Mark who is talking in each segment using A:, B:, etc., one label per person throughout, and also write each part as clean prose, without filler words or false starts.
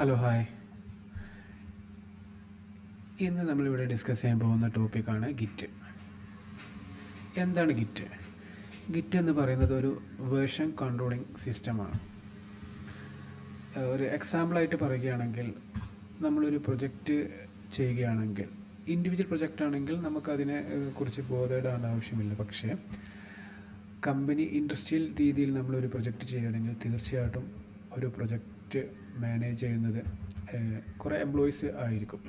A: Hello hi. ഇന്ന് നമ്മളിവിടെ discuss ചെയ്യാൻ പോകുന്ന ടോപ്പിക്കാണ് ഗിറ്റ്. എന്താണ് ഗിറ്റ്? ഗിറ്റ് എന്ന് പറയുന്നത് ഒരു വേർഷൻ കൺട്രോളിംഗ് സിസ്റ്റമാണ്. ഒരു എക്സാമ്പിളായിട്ട് പറയുകയാണെങ്കിൽ, നമ്മളൊരു പ്രൊജക്റ്റ് ചെയ്യുകയാണെങ്കിൽ, ഇൻഡിവിജ്വൽ പ്രൊജക്റ്റ് ആണെങ്കിൽ നമുക്കതിനെ കുറിച്ച് ബോധേടാവേണ്ട ആവശ്യമില്ല. പക്ഷേ കമ്പനി ഇൻഡസ്ട്രിയൽ രീതിയിൽ നമ്മളൊരു പ്രൊജക്റ്റ് ചെയ്യുകയാണെങ്കിൽ തീർച്ചയായിട്ടും ഒരു പ്രൊജക്റ്റ് മാനേജ് ചെയ്യുന്നത് കുറേ എംപ്ലോയീസ് ആയിരിക്കും.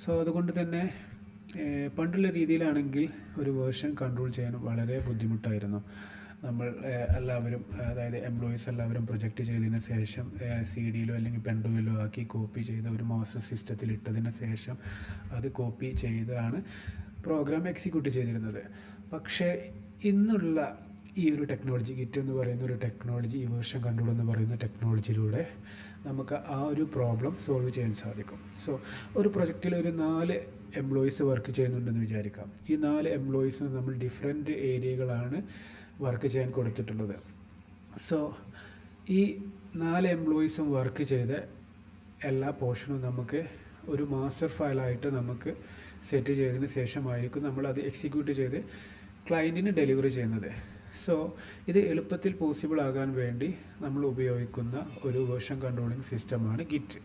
A: സോ അതുകൊണ്ട് തന്നെ പണ്ടുള്ള രീതിയിലാണെങ്കിൽ ഒരു വേർഷൻ കൺട്രോൾ ചെയ്യാൻ വളരെ ബുദ്ധിമുട്ടായിരുന്നു. നമ്മൾ എല്ലാവരും, അതായത് എംപ്ലോയീസ് എല്ലാവരും പ്രൊജക്റ്റ് ചെയ്തതിന് ശേഷം CD-യിലോ അല്ലെങ്കിൽ പെൻഡ്രൈവിലോ ആക്കി കോപ്പി ചെയ്ത് ഒരു മാസ്റ്റർ സിസ്റ്റത്തിൽ ഇട്ടതിന് ശേഷം അത് കോപ്പി ചെയ്താണ് പ്രോഗ്രാം എക്സിക്യൂട്ട് ചെയ്തിരുന്നത്. പക്ഷേ ഇന്നുള്ള ഈ ഒരു ടെക്നോളജി, ഗിറ്റ് എന്ന് പറയുന്ന ഒരു ടെക്നോളജി, ഈ വേർഷൻ കൺട്രോൾ എന്ന് പറയുന്ന ടെക്നോളജിയിലൂടെ നമുക്ക് ആ ഒരു പ്രോബ്ലം സോൾവ് ചെയ്യാൻ സാധിക്കും. സോ ഒരു പ്രൊജക്റ്റിൽ ഒരു 4 എംപ്ലോയീസ് വർക്ക് ചെയ്യുന്നുണ്ടെന്ന് വിചാരിക്കാം. ഈ 4 എംപ്ലോയീസിന് നമ്മൾ ഡിഫറെൻറ്റ് ഏരിയകളാണ് വർക്ക് ചെയ്യാൻ കൊടുത്തിട്ടുള്ളത്. സോ ഈ 4 എംപ്ലോയീസും വർക്ക് ചെയ്ത എല്ലാ പോർഷനും നമുക്ക് ഒരു മാസ്റ്റർ ഫയലായിട്ട് നമുക്ക് സെറ്റ് ചെയ്തതിന് ശേഷമായിരിക്കും നമ്മളത് എക്സിക്യൂട്ട് ചെയ്ത് ക്ലയൻറ്റിന് ഡെലിവറി ചെയ്യുന്നത്. സോ ഇത് എളുപ്പത്തിൽ പോസിബിൾ ആകാൻ വേണ്ടി നമ്മൾ ഉപയോഗിക്കുന്ന ഒരു വേർഷൻ കൺട്രോളിംഗ് സിസ്റ്റമാണ് ഗിറ്റ്.